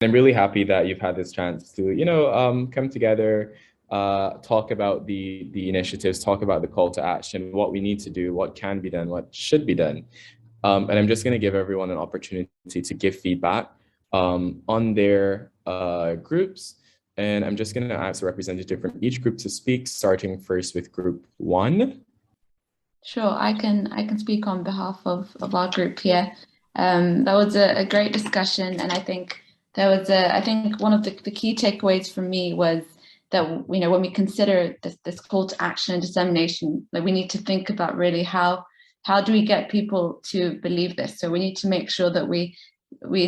I'm really happy that you've had this chance to, come together, talk about the initiatives, talk about the call to action, what we need to do, what can be done, what should be done. And I'm just going to give everyone an opportunity to give feedback on their groups. And I'm just going to ask a representative from each group to speak, starting first with group 1. Sure, I can speak on behalf of our group here. That was a great discussion, and I think I think one of the key takeaways for me was that when we consider this call to action and dissemination, that we need to think about really how do we get people to believe this. So we need to make sure that we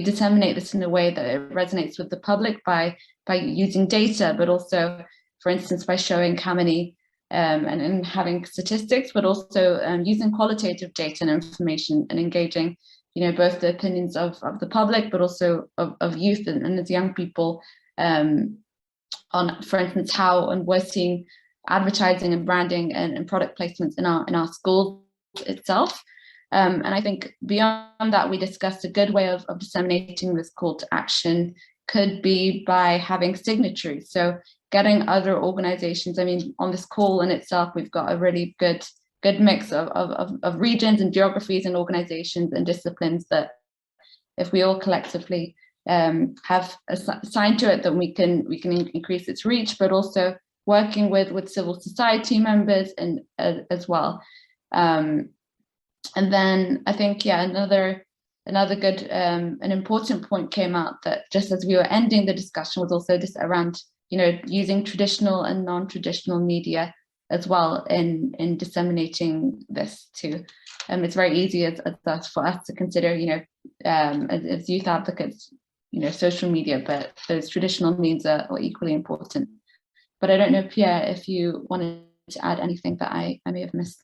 disseminate this in a way that it resonates with the public by using data, but also, for instance, by showing how many and having statistics, but also using qualitative data and information and engaging, both the opinions of the public, but also of youth and as young people on, for instance, how and we're seeing advertising and branding and product placements in our schools itself. And I think beyond that, we discussed a good way of disseminating this call to action could be by having signatories. So getting other organizations, I mean, on this call in itself, we've got a really good mix of regions and geographies and organizations and disciplines that if we all collectively have assigned to it, then we can increase its reach, but also working with civil society members and as well. And then I think, another good an important point came out that just as we were ending the discussion was also just around using traditional and non-traditional media as well in disseminating this too. It's very easy for us to consider as youth advocates social media, but those traditional means are equally important. But I don't know, Pierre, if you wanted to add anything that I may have missed.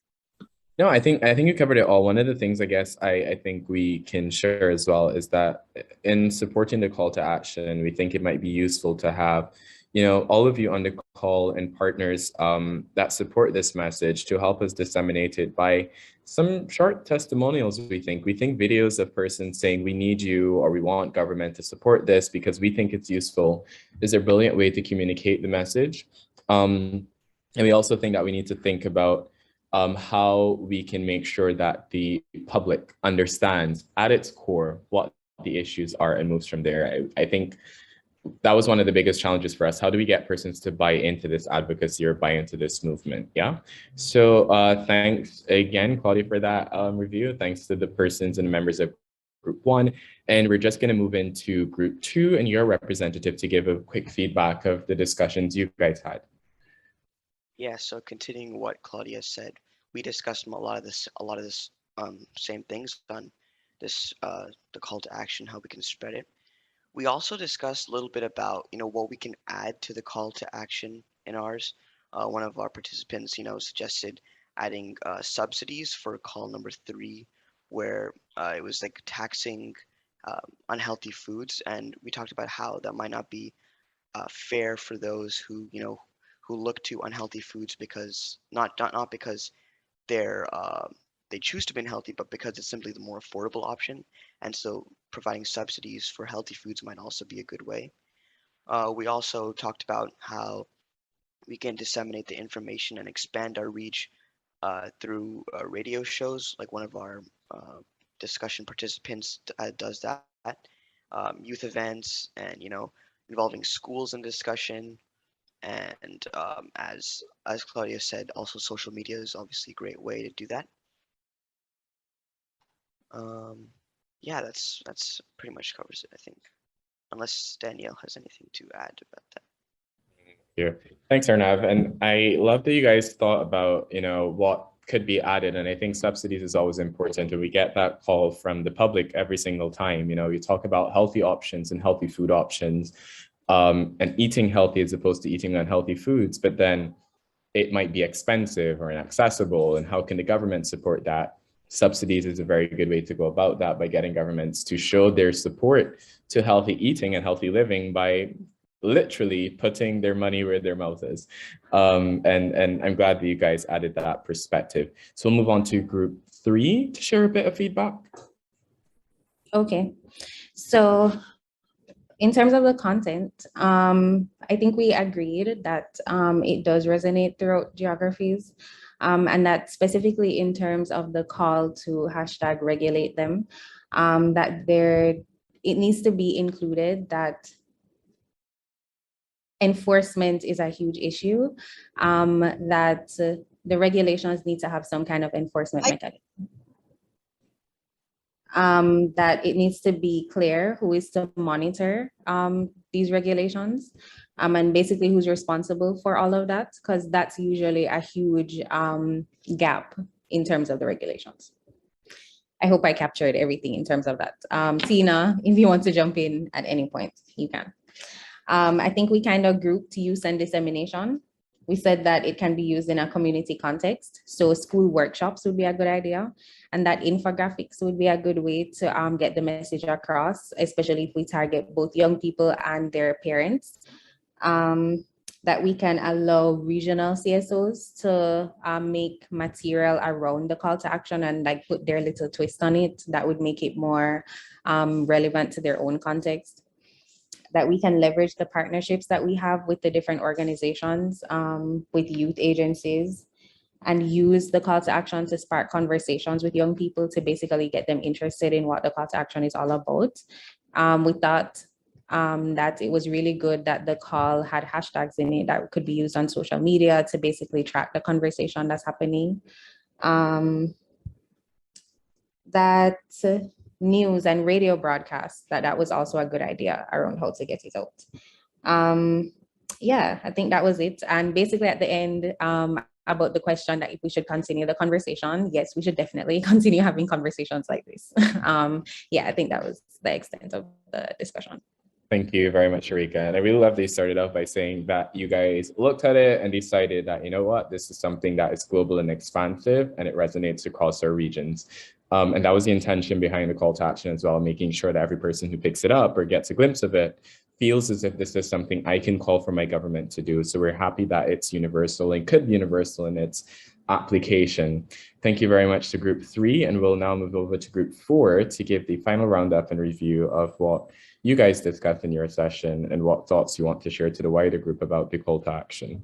No, I think you covered it all. One of the things I guess I think we can share as well is that in supporting the call to action, we think it might be useful to have, all of you on the call and partners that support this message to help us disseminate it by some short testimonials. We think videos of persons saying we need you or we want government to support this because we think it's useful is a brilliant way to communicate the message. And we also think that we need to think about how we can make sure that the public understands at its core what the issues are and moves from there. I think that was one of the biggest challenges for us. How do we get persons to buy into this advocacy or buy into this movement? Yeah. So thanks again, Claudia, for that review. Thanks to the persons and the members of Group 1. And we're just going to move into Group 2 and your representative to give a quick feedback of the discussions you guys had. Yeah, so continuing what Claudia said, we discussed a lot of this same things on this the call to action, how we can spread it. We also discussed a little bit about what we can add to the call to action in ours. One of our participants suggested adding subsidies for call number 3, where it was like taxing unhealthy foods, and we talked about how that might not be fair for those who who look to unhealthy foods because not because they choose to be unhealthy, but because it's simply the more affordable option. And so providing subsidies for healthy foods might also be a good way. We also talked about how we can disseminate the information and expand our reach through radio shows, like one of our discussion participants does that, youth events, and involving schools in discussion. And as Claudia said, also social media is obviously a great way to do that. Yeah, that's pretty much covers it, I think, unless Danielle has anything to add about that. Yeah, thanks, Arnav. And I love that you guys thought about what could be added, and I think subsidies is always important, and we get that call from the public every single time. You talk about healthy options and healthy food options. And eating healthy as opposed to eating unhealthy foods, but then it might be expensive or inaccessible. And how can the government support that? Subsidies is a very good way to go about that, by getting governments to show their support to healthy eating and healthy living by literally putting their money where their mouth is. And I'm glad that you guys added that perspective. So we'll move on to Group 3 to share a bit of feedback. Okay, so in terms of the content, I think we agreed that it does resonate throughout geographies, and that specifically in terms of the call to hashtag regulate them, that it needs to be included that enforcement is a huge issue, that the regulations need to have some kind of enforcement mechanism. That it needs to be clear who is to monitor these regulations, and basically who's responsible for all of that, because that's usually a huge gap in terms of the regulations. I hope I captured everything in terms of that. Tina, if you want to jump in at any point, you can. I think we kind of grouped use and dissemination. We said that it can be used in a community context. So school workshops would be a good idea. And that infographics would be a good way to get the message across, especially if we target both young people and their parents. That we can allow regional CSOs to make material around the call to action and like put their little twist on it that would make it more relevant to their own context. That we can leverage the partnerships that we have with the different organizations, with youth agencies, and use the call to action to spark conversations with young people to basically get them interested in what the call to action is all about. We thought that it was really good that the call had hashtags in it that could be used on social media to basically track the conversation that's happening. That news and radio broadcasts, that was also a good idea around how to get it out. Yeah, I think that was it. And basically at the end, about the question that if we should continue the conversation, yes, we should definitely continue having conversations like this. Yeah, I think that was the extent of the discussion. Thank you very much, Sharika. And I really love that you started off by saying that you guys looked at it and decided that, you know what, this is something that is global and expansive and it resonates across our regions. And that was the intention behind the call to action as well, making sure that every person who picks it up or gets a glimpse of it feels as if this is something I can call for my government to do. So we're happy that it's universal and could be universal in its application. Thank you very much to group 3, and we'll now move over to group 4 to give the final roundup and review of what you guys discussed in your session and what thoughts you want to share to the wider group about the call to action.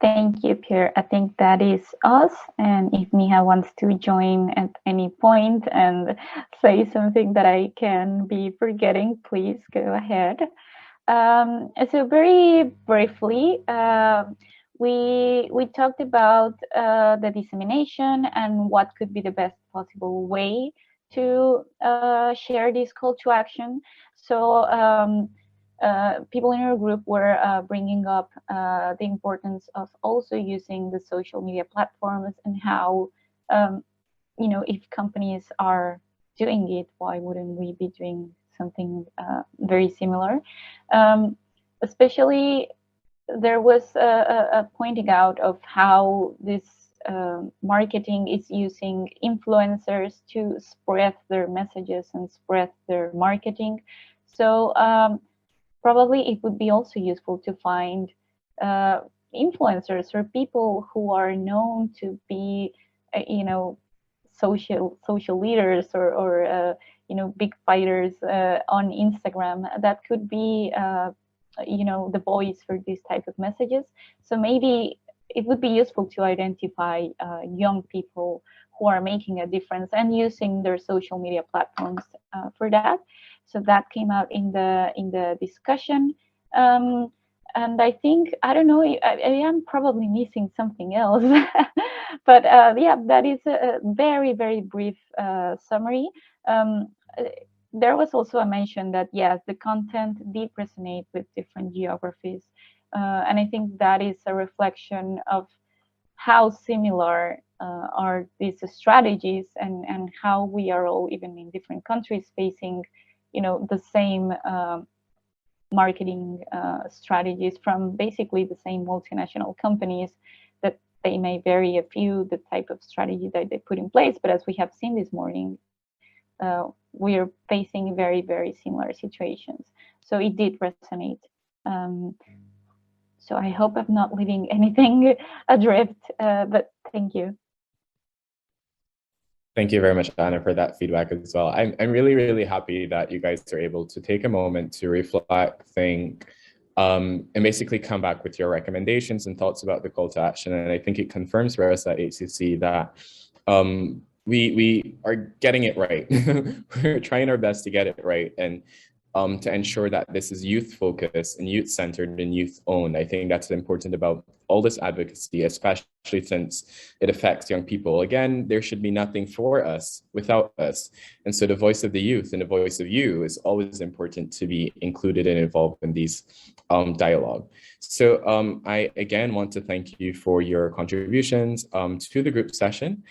Thank you, Pierre. I think that is us. And if Miha wants to join at any point and say something that I can be forgetting, please go ahead. So very briefly, we talked about the dissemination and what could be the best possible way to share this call to action. So people in our group were bringing up the importance of also using the social media platforms and how, you know, if companies are doing it, why wouldn't we be doing something very similar? Especially, there was a pointing out of how this marketing is using influencers to spread their messages and spread their marketing. So probably it would be also useful to find influencers or people who are known to be, you know, social leaders or you know, big fighters on Instagram that could be, you know, the voice for these type of messages. So maybe it would be useful to identify young people who are making a difference and using their social media platforms for that. So that came out in the discussion. And I think, I don't know, I am probably missing something else. But yeah, that is a very, very brief summary. There was also a mention that, yes, the content did resonate with different geographies. And I think that is a reflection of how similar are these strategies and how we are all, even in different countries, facing, you know, the same marketing strategies from basically the same multinational companies, that they may vary a few the type of strategy that they put in place. But as we have seen this morning, we are facing very, very similar situations. So it did resonate. So I hope I'm not leaving anything adrift, but thank you. Thank you very much, Anna, for that feedback as well. I'm really, really happy that you guys are able to take a moment to reflect, think, and basically come back with your recommendations and thoughts about the call to action. And I think it confirms for us at HCC that we are getting it right. We're trying our best to get it right, and to ensure that this is youth focused and youth centered and youth owned. I think that's important about all this advocacy, especially since it affects young people. Again, there should be nothing for us without us. And so the voice of the youth and the voice of you is always important to be included and involved in these dialogue. So I again want to thank you for your contributions to the group session.